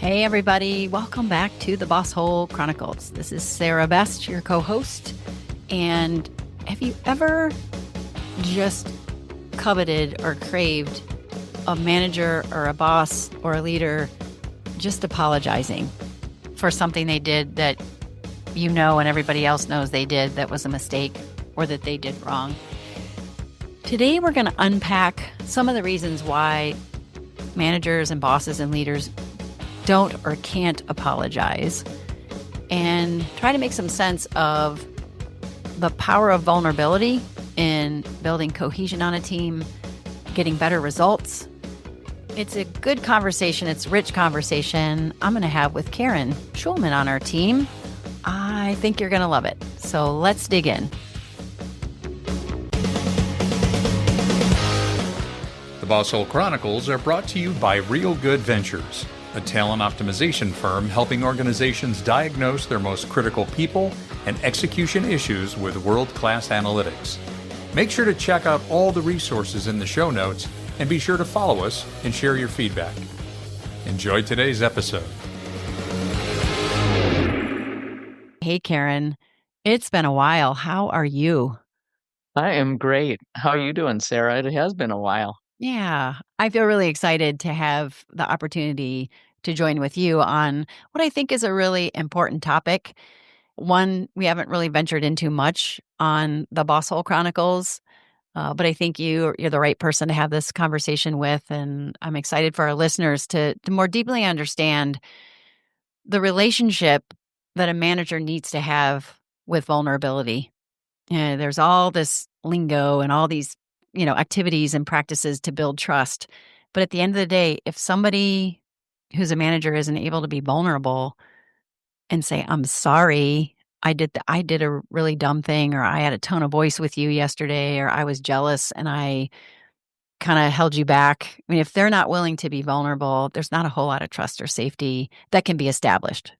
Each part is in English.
Hey, everybody. Welcome back to the Boss Hole Chronicles. This is Sara Best, your co-host. And have you ever just coveted or craved a manager or a boss or a leader just apologizing for something they did that you know and everybody else knows they did that was a mistake or that they did wrong? Today, we're going to unpack some of the reasons why managers and bosses and leaders don't or can't apologize, and try to make some sense of the power of vulnerability in building cohesion on a team, getting better results. It's a good conversation. It's a rich conversation I'm going to have with Karen Schulman on our team. I think you're going to love it. So let's dig in. The Boss Hole Chronicles are brought to you by Real Good Ventures, a talent optimization firm helping organizations diagnose their most critical people and execution issues with world-class analytics. Make sure to check out all the resources in the show notes and be sure to follow us and share your feedback. Enjoy today's episode. Hey, Karen. It's been a while. How are you? I am great. How are you doing, Sara? It has been a while. Yeah, I feel really excited to have the opportunity to join with you on what I think is a really important topic. One we haven't really ventured into much on the Boss Hole Chronicles, but I think you're the right person to have this conversation with, and I'm excited for our listeners to more deeply understand the relationship that a manager needs to have with vulnerability. There's all this lingo and all these activities and practices to build trust. But at the end of the day, if somebody who's a manager isn't able to be vulnerable and say, I'm sorry, I did a really dumb thing, or I had a tone of voice with you yesterday, or I was jealous and I kind of held you back. I mean, if they're not willing to be vulnerable, there's not a whole lot of trust or safety that can be established.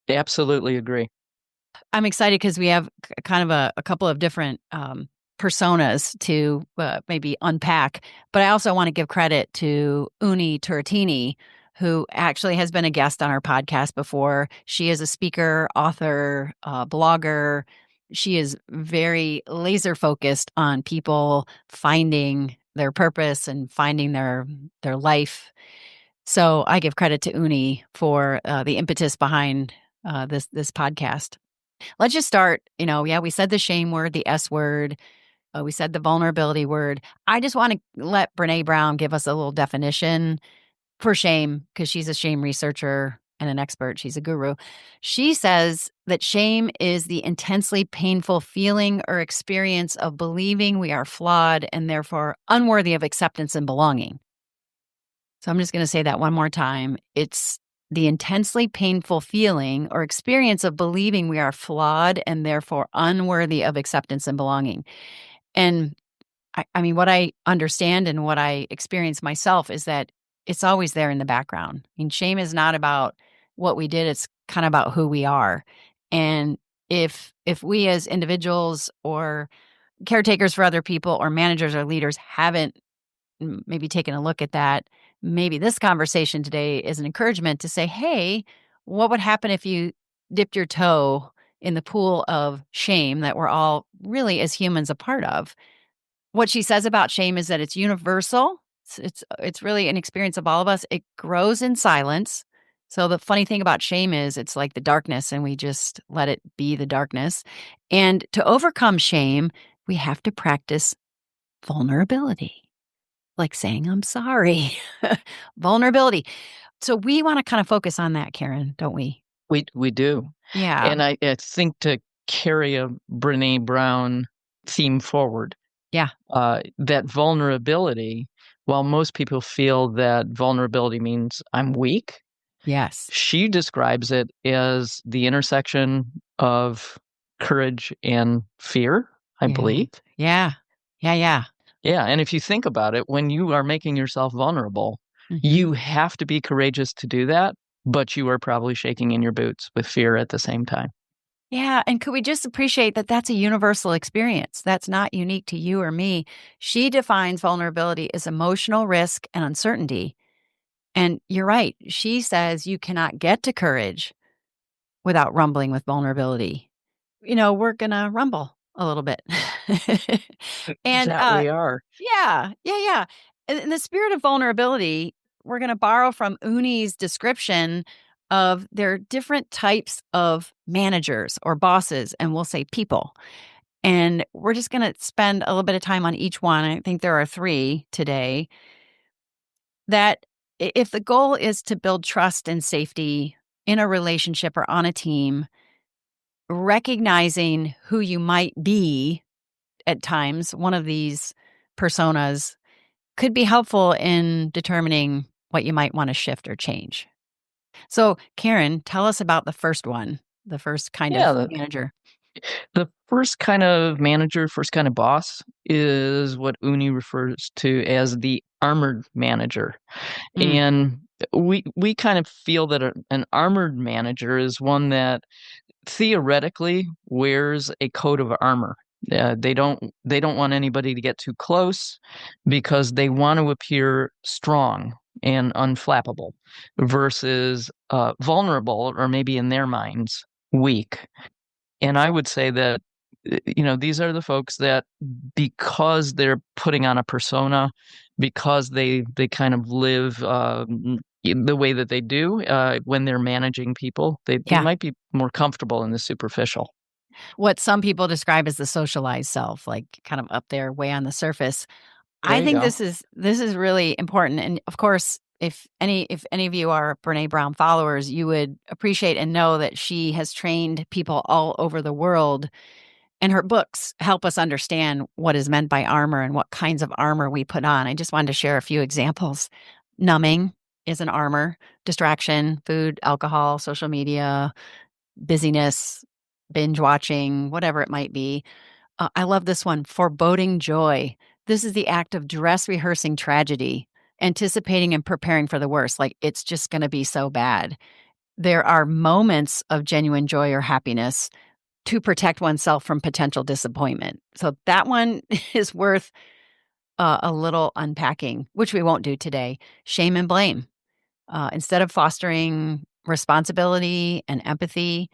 Absolutely agree. I'm excited because we have kind of a couple of different personas to maybe unpack. But I also want to give credit to Uni Turtini, who actually has been a guest on our podcast before. She is a speaker, author, blogger. She is very laser focused on people finding their purpose and finding their life. So I give credit to Uni for the impetus behind this podcast. Let's just start. We said the shame word, the S word. We said the vulnerability word. I just want to let Brene Brown give us a little definition for shame, because she's a shame researcher and an expert. She's a guru. She says that shame is the intensely painful feeling or experience of believing we are flawed and therefore unworthy of acceptance and belonging. So I'm just going to say that one more time. It's the intensely painful feeling or experience of believing we are flawed and therefore unworthy of acceptance and belonging. And I mean, what I understand and what I experience myself is that it's always there in the background. I mean, shame is not about what we did. It's kind of about who we are. And if we as individuals or caretakers for other people or managers or leaders haven't maybe taken a look at that, maybe this conversation today is an encouragement to say, hey, what would happen if you dipped your toe in the pool of shame that we're all really as humans a part of? What she says about shame is that it's universal. It's really an experience of all of us. It grows in silence. So the funny thing about shame is it's like the darkness, and we just let it be the darkness. And to overcome shame, we have to practice vulnerability. Like saying, I'm sorry. Vulnerability. So we want to kind of focus on that, Karen, don't we? We do. Yeah. And I think to carry a Brene Brown theme forward, Yeah. that vulnerability, while most people feel that vulnerability means I'm weak, Yes. she describes it as the intersection of courage and fear, I believe. Yeah. Yeah, and if you think about it, when you are making yourself vulnerable, you have to be courageous to do that, but you are probably shaking in your boots with fear at the same time. Yeah, and could we just appreciate that that's a universal experience? That's not unique to you or me. She defines vulnerability as emotional risk and uncertainty. And you're right. She says you cannot get to courage without rumbling with vulnerability. We're going to rumble a little bit. And That we are. yeah, yeah, yeah. In the spirit of vulnerability, we're going to borrow from Uni's description of their different types of managers or bosses, and we'll say people. And we're just going to spend a little bit of time on each one. I think there are 3 today that if the goal is to build trust and safety in a relationship or on a team, recognizing who you might be at times, one of these personas could be helpful in determining what you might want to shift or change. So, Karen, tell us about the first one, the first kind Yeah, of manager. the first kind of manager, first kind of boss is what Uni refers to as the armored manager. Mm, And we kind of feel that an armored manager is one that theoretically wears a coat of armor. They don't want anybody to get too close because they want to appear strong and unflappable versus vulnerable, or maybe in their minds weak. And I would say that these are the folks that, because they're putting on a persona, because they kind of live the way that they do when they're managing people, they yeah. might be more comfortable in the superficial. What some people describe as the socialized self, like kind of up there, way on the surface. There I you think go. this is really important. And of course, if any of you are Brene Brown followers, you would appreciate and know that she has trained people all over the world, and her books help us understand what is meant by armor and what kinds of armor we put on. I just wanted to share a few examples. Numbing is an armor, distraction, food, alcohol, social media, busyness, binge watching, whatever it might be. I love this one, foreboding joy. This is the act of dress rehearsing tragedy, anticipating and preparing for the worst, like it's just going to be so bad. There are moments of genuine joy or happiness to protect oneself from potential disappointment. So that one is worth a little unpacking, which we won't do today. Shame and blame. Instead of fostering responsibility and empathy,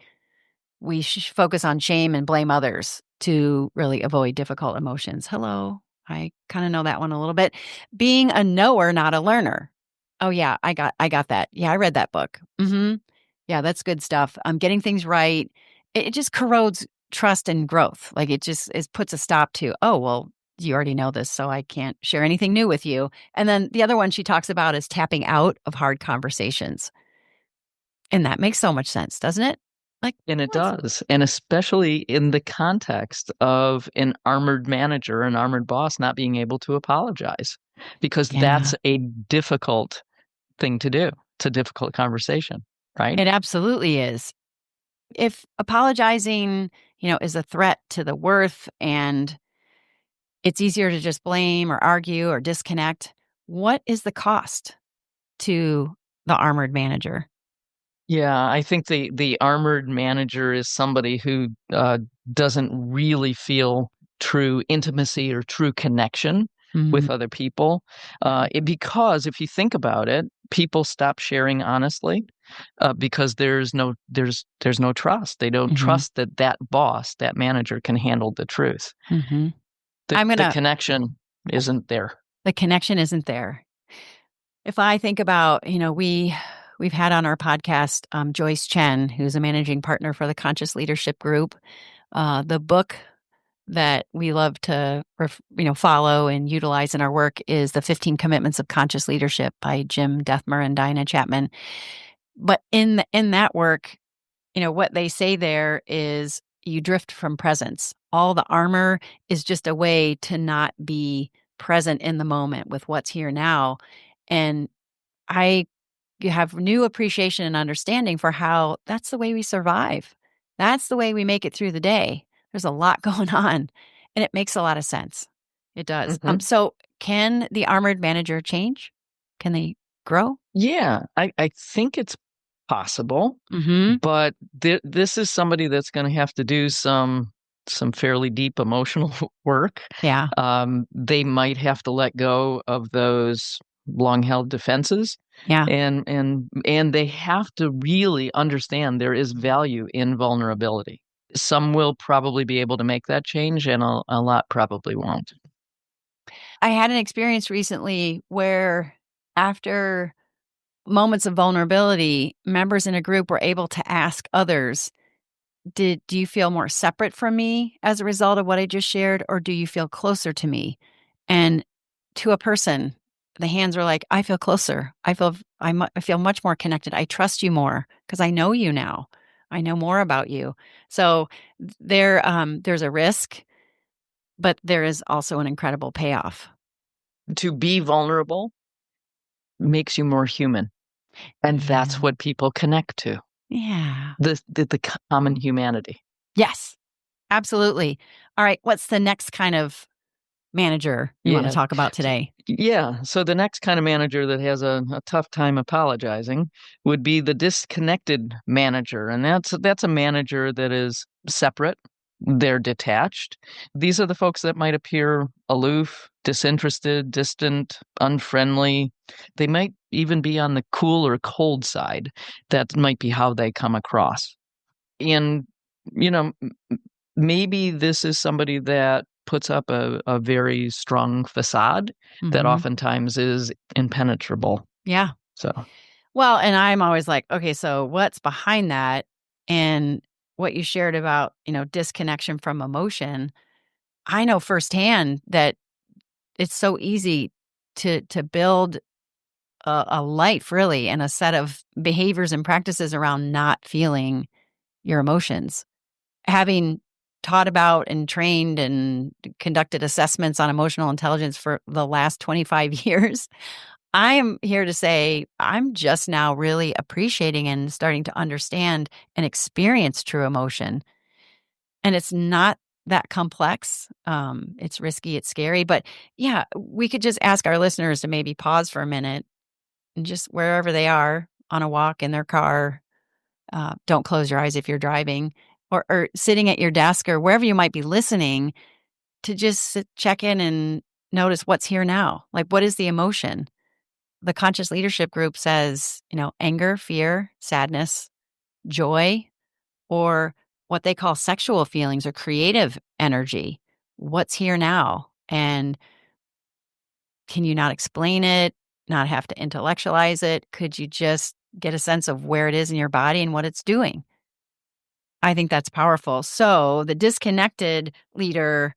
we focus on shame and blame others to really avoid difficult emotions. Hello. I kind of know that one a little bit. Being a knower, not a learner. Oh yeah, I got that. Yeah, I read that book. Yeah, that's good stuff. Getting things right. It just corrodes trust and growth. Like it puts a stop to, oh, well, you already know this, so I can't share anything new with you. And then the other one she talks about is tapping out of hard conversations. And that makes so much sense, doesn't it? Like, And it yes. does. And especially in the context of an armored manager, an armored boss not being able to apologize, because Yeah. that's a difficult thing to do. It's a difficult conversation, right? It absolutely is. If apologizing, is a threat to the worth and it's easier to just blame or argue or disconnect, what is the cost to the armored manager? Yeah, I think the armored manager is somebody who doesn't really feel true intimacy or true connection Mm, with other people. Because if you think about it, people stop sharing honestly because there's no trust. They don't mhm, trust that that boss, that manager, can handle the truth. mhm. The I'm the gonna connection isn't there. the connection isn't there. If I think about, we've had on our podcast Joyce Chen, who's a managing partner for the Conscious Leadership Group. The book that we love to follow and utilize in our work is the 15 Commitments of Conscious Leadership by Jim Dethmer and Dinah Chapman. But in that work, what they say there is you drift from presence. All the armor is just a way to not be present in the moment with what's here now. And I you have new appreciation and understanding for how that's the way we survive. That's the way we make it through the day. There's a lot going on, and it makes a lot of sense. It does. Mhm. So can the armored manager change? Can they grow? Yeah, I think it's possible, Mm-hmm. but this is somebody that's going to have to do some fairly deep emotional work. Yeah. They might have to let go of those. long-held defenses, Yeah. and they have to really understand there is value in vulnerability. Some will probably be able to make that change, and a lot probably won't. I had an experience recently where after moments of vulnerability, members in a group were able to ask others, do you feel more separate from me as a result of what I just shared, or do you feel closer to me? And to a person, the hands are like, I feel closer. I feel much more connected. I trust you more because I know you now. I know more about you. So there's a risk, but there is also an incredible payoff. To be vulnerable makes you more human, and that's Yeah. what people connect to, Yeah. the common humanity. Yes, absolutely. All right. What's the next kind of manager you want to Yeah. talk about today? Yeah. So the next kind of manager that has a tough time apologizing would be the disconnected manager. And that's a manager that is separate. They're detached. These are the folks that might appear aloof, disinterested, distant, unfriendly. They might even be on the cool or cold side. That might be how they come across. And, you know, maybe this is somebody that puts up a very strong facade that Mhm. oftentimes is impenetrable. Yeah. So, Well, and I'm always like, okay, so what's behind that? And what you shared about, disconnection from emotion, I know firsthand that it's so easy to build a life really and a set of behaviors and practices around not feeling your emotions. Having taught about and trained and conducted assessments on emotional intelligence for the last 25 years, I am here to say I'm just now really appreciating and starting to understand and experience true emotion. And it's not that complex. It's risky, it's scary. But yeah, we could just ask our listeners to maybe pause for a minute and just wherever they are on a walk in their car, don't close your eyes if you're driving, or sitting at your desk or wherever you might be listening, to just check in and notice what's here now. Like, what is the emotion? The conscious leadership group says, anger, fear, sadness, joy, or what they call sexual feelings or creative energy. What's here now? And can you not explain it, not have to intellectualize it? Could you just get a sense of where it is in your body and what it's doing? I think that's powerful. So the disconnected leader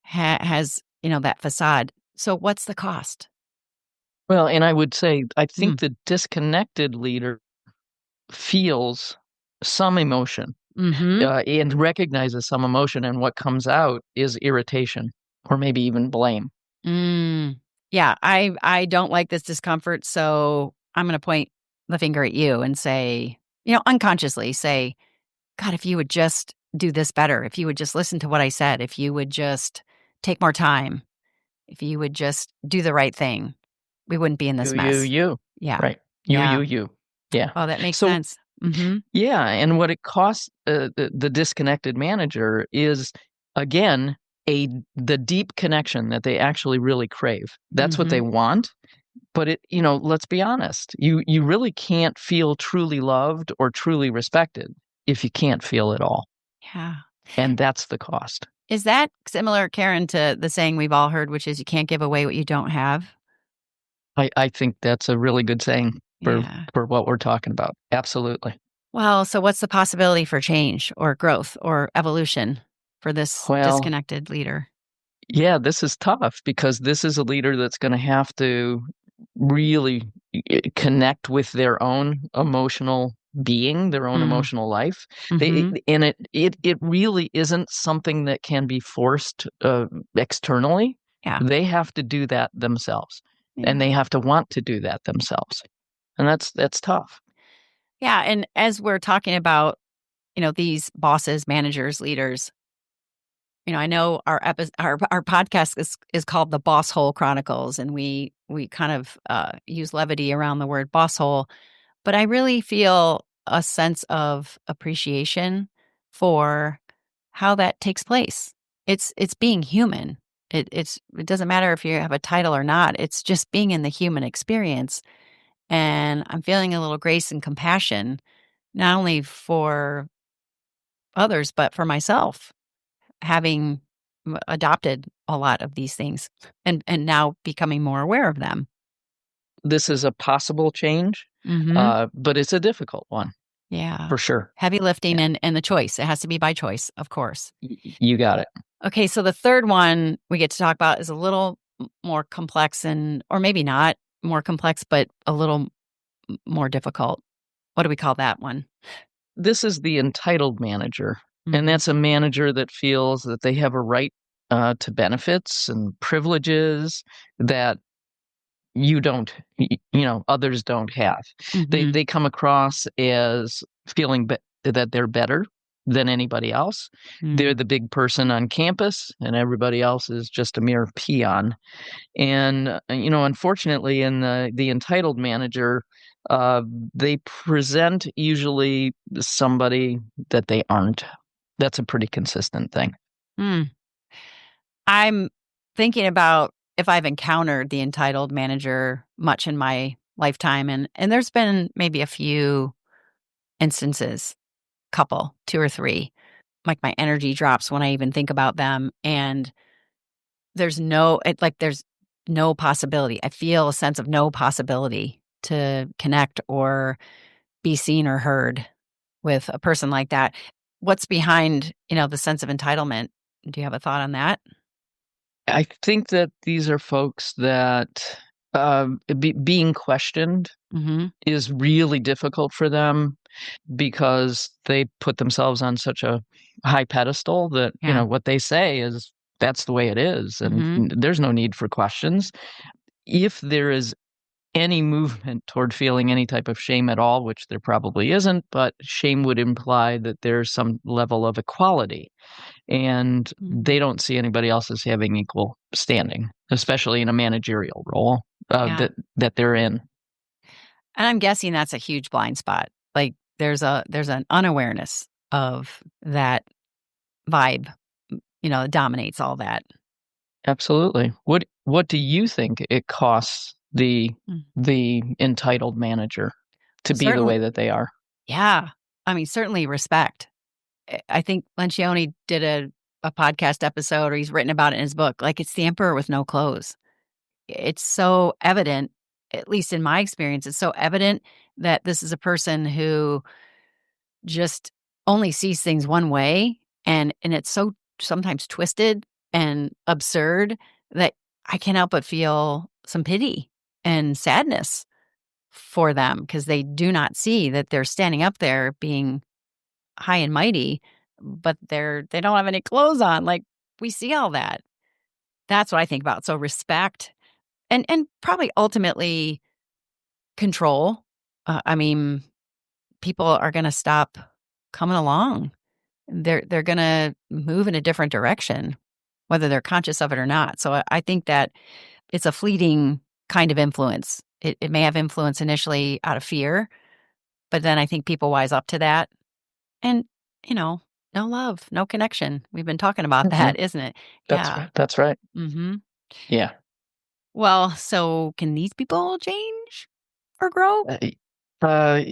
has, that facade. So what's the cost? well, and I would say, I Mm. think the disconnected leader feels some emotion, Hmm. and recognizes some emotion, and what comes out is irritation or maybe even blame. Mm. Yeah, I don't like this discomfort, so I'm going to point the finger at you and say, unconsciously say, God, if you would just do this better, if you would just listen to what I said, if you would just take more time, if you would just do the right thing, we wouldn't be in this mess. You. Yeah. Right. Yeah. You. Yeah. Oh, that makes So, sense. Mhm. yeah, and what it costs the disconnected manager is, again, the deep connection that they actually really crave. That's what they Mhm. want. But let's be honest. You really can't feel truly loved or truly respected if you can't feel it all, Yeah. and that's the cost. Is that similar, Karen, to the saying we've all heard, which is you can't give away what you don't have? I think that's a really good saying for Yeah. for what we're talking about. Absolutely. Well, so what's the possibility for change or growth or evolution for this Well, disconnected leader? yeah, this is tough because this is a leader that's going to have to really connect with their own emotional being, their own Mm. emotional life. Mhm. And it really isn't something that can be forced externally. Yeah. They have to do that themselves, and Yeah. they have to want to do that themselves, and that's tough. Yeah, and as we're talking about, these bosses, managers, leaders, I know our podcast is called The Boss Hole Chronicles, and we kind of use levity around the word boss hole, but I really feel a sense of appreciation for how that takes place. It's being human. It doesn't matter if you have a title or not. It's just being in the human experience. And I'm feeling a little grace and compassion, not only for others, but for myself, having adopted a lot of these things and now becoming more aware of them. This is a possible change, Hmm. but it's a difficult one Yeah. for sure. Heavy lifting Yeah, and the choice. It has to be by choice, of course. you got it. Okay, so the third one we get to talk about is a little more complex or maybe not more complex, but a little more difficult. What do we call that one? This is the entitled manager, and Mhm. that's a manager that feels that they have a right to benefits and privileges that you don't, others don't have. Mhm. They come across as feeling that they're better than anybody else. They're Mm. the big person on campus, and everybody else is just a mere peon. And unfortunately, in the entitled manager, uh, they present usually somebody that they aren't. That's a pretty consistent thing. Mm. I'm thinking about if I've encountered the entitled manager much in my lifetime, and there's been maybe a few instances, couple, 2 or 3. Like, my energy drops when I even think about them, and there's no possibility. I feel a sense of no possibility to connect or be seen or heard with a person like that. What's behind, the sense of entitlement? Do you have a thought on that? I think that these are folks that being questioned Mhm. is really difficult for them because they put themselves on such a high pedestal that Yeah. what they say is that's the way it is, and Mhm. there's no need for questions. If there is any movement toward feeling any type of shame at all, which there probably isn't, but shame would imply that there's some level of equality, and Mhm. they don't see anybody else as having equal standing, especially in a managerial role Yeah. that they're in. And I'm guessing that's a huge blind spot. Like, there's an unawareness of that vibe, that dominates all that. Absolutely. What do you think it costs Mm. the entitled manager to Well, be the certainly. way that they are? Yeah. I mean, certainly respect. I think Lencioni did a podcast episode, or he's written about it in his book. Like, it's the emperor with no clothes. It's so evident, at least in my experience, it's so evident that this is a person who just only sees things one way, and it's so sometimes twisted and absurd that I can't help but feel some pity and sadness for them, because they do not see that they're standing up there being high and mighty, but they don't have any clothes on. Like, we see all that. That's what I think about. So respect and probably ultimately control. I mean, people are going to stop coming along. They're going to move in a different direction, whether they're conscious of it or not. So I think that it's a fleeting kind of influence. It may have influence initially out of fear, but then I think people wise up to that. And, you know, no love, no connection. We've been talking about Hmm. that, isn't it? That's Yeah. right. That's right. Mhm. Yeah. Well, so can these people change or grow? Uh, uh,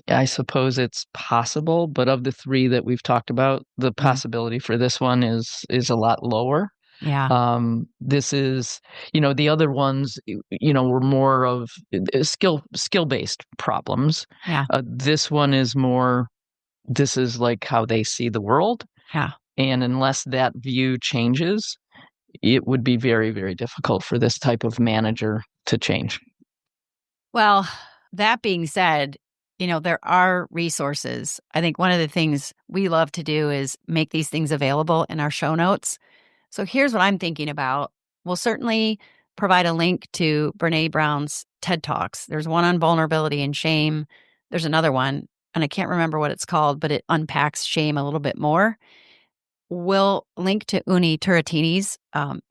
I suppose it's possible, but of the three that we've talked about, the Mm. possibility for this one is a lot lower. Yeah. This is, the other ones, were more of skill based problems. Yeah. This one is more. This is like how they see the world, Yeah. and unless that view changes, it would be very, very difficult for this type of manager to change. Well, that being said, there are resources. I think one of the things we love to do is make these things available in our show notes. So here's what I'm thinking about. We'll certainly provide a link to Brene Brown's TED Talks. There's one on vulnerability and shame. There's another one, and I can't remember what it's called, but it unpacks shame a little bit more. We'll link to Uni Turretini's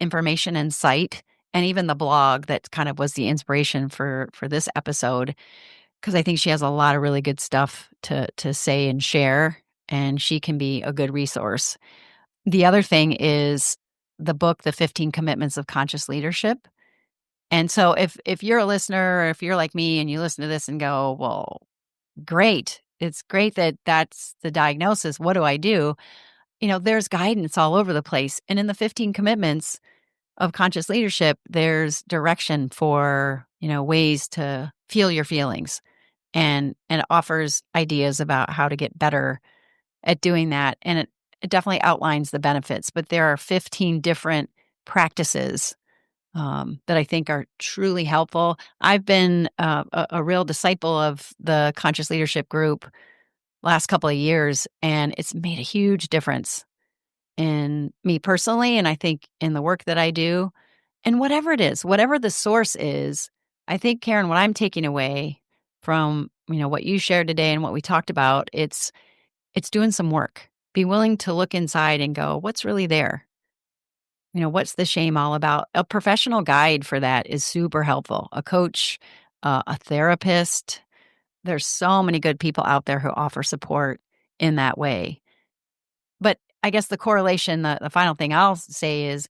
information and site, and even the blog that kind of was the inspiration for this episode, because I think she has a lot of really good stuff to say and share, and she can be a good resource. The other thing is the book, The 15 Commitments of Conscious Leadership. And so if you're a listener, or if you're like me and you listen to this and go, well, great. It's great that that's the diagnosis. What do I do? There's guidance all over the place. And in the 15 commitments of conscious leadership, there's direction for, ways to feel your feelings, and it offers ideas about how to get better at doing that. And it definitely outlines the benefits, but there are 15 different practices that I think are truly helpful. I've been a real disciple of the conscious leadership group last couple of years, and it's made a huge difference in me personally, and I think in the work that I do. And whatever it is, whatever the source is, I think, Karen, what I'm taking away from, what you shared today and what we talked about, it's doing some work. Be willing to look inside and go, what's really there? What's the shame all about? A professional guide for that is super helpful. A coach, a therapist. There's so many good people out there who offer support in that way. But I guess the correlation, the final thing I'll say is,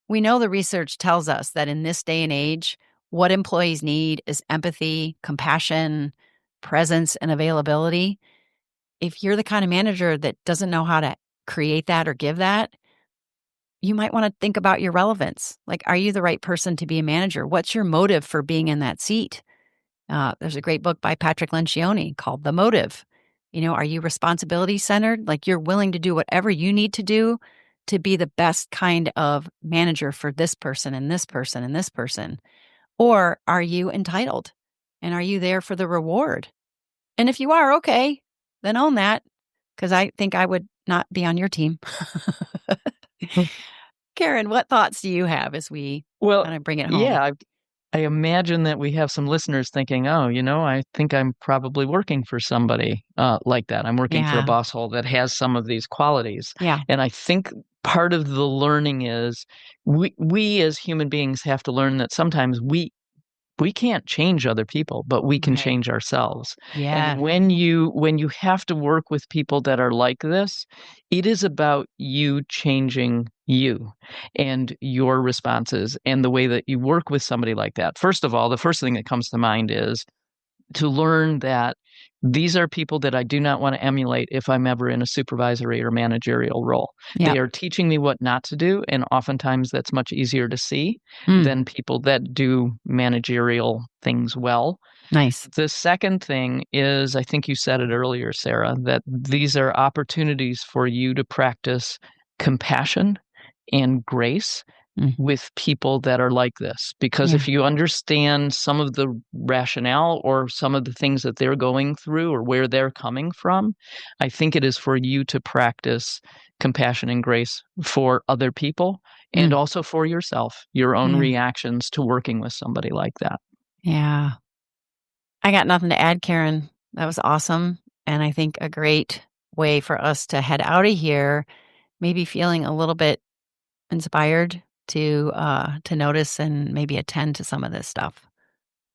we know the research tells us that in this day and age, what employees need is empathy, compassion, presence, and availability. If you're the kind of manager that doesn't know how to create that or give that, you might want to think about your relevance. Like, are you the right person to be a manager? What's your motive for being in that seat? There's a great book by Patrick Lencioni called The Motive. Are you responsibility centered? Like, you're willing to do whatever you need to do to be the best kind of manager for this person and this person and this person? Or are you entitled? And are you there for the reward? And if you are, okay, then own that, because I think I would not be on your team. Karen, what thoughts do you have as we kind of bring it home? Yeah, I imagine that we have some listeners thinking, oh, I think I'm probably working for somebody like that. I'm working for a boss hole that has some of these qualities. Yeah. And I think part of the learning is we as human beings have to learn that sometimes we can't change other people, but we can change ourselves. Yeah. And when you have to work with people that are like this, it is about you changing you and your responses and the way that you work with somebody like that. First of all, the first thing that comes to mind is to learn that these are people that I do not want to emulate if I'm ever in a supervisory or managerial role. Yep. They are teaching me what not to do, and oftentimes that's much easier to see than people that do managerial things well. Nice. The second thing is, I think you said it earlier, Sarah, that these are opportunities for you to practice compassion and grace with people that are like this. Because if you understand some of the rationale or some of the things that they're going through or where they're coming from, I think it is for you to practice compassion and grace for other people and also for yourself, your own reactions to working with somebody like that. Yeah. I got nothing to add, Karen. That was awesome. And I think a great way for us to head out of here, maybe feeling a little bit inspired to notice and maybe attend to some of this stuff.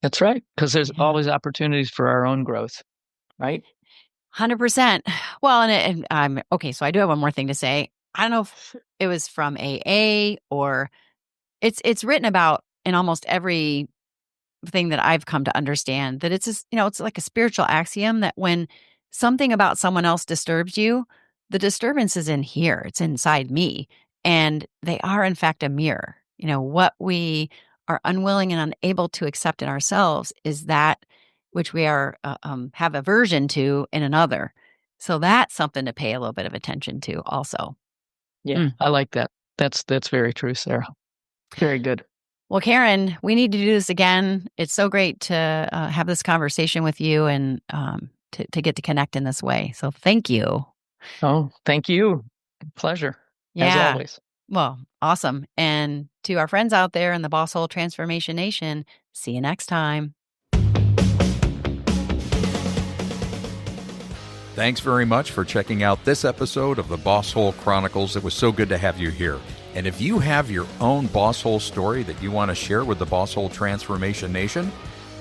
That's right, because there's always opportunities for our own growth, right? 100%. Well, and I'm okay. So I do have one more thing to say. I don't know if it was from AA or it's written about in almost every thing that I've come to understand, that it's like a spiritual axiom that when something about someone else disturbs you, the disturbance is in here. It's inside me. And they are, in fact, a mirror. What we are unwilling and unable to accept in ourselves is that which we are have aversion to in another. So that's something to pay a little bit of attention to also. Yeah, I like that. That's very true, Sarah. Very good. Well, Karen, we need to do this again. It's so great to have this conversation with you and to get to connect in this way. So thank you. Oh, thank you. Pleasure. As always. Well, awesome. And to our friends out there in the Boss Hole Transformation Nation, see you next time. Thanks very much for checking out this episode of the Boss Hole Chronicles. It was so good to have you here. And if you have your own Boss Hole story that you want to share with the Boss Hole Transformation Nation,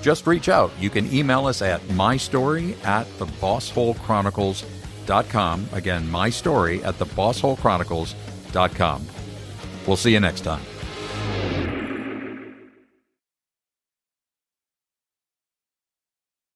just reach out. You can email us at mystory@thebossholechronicles.com. Again, mystory@thebossholechronicles.com. We'll see you next time.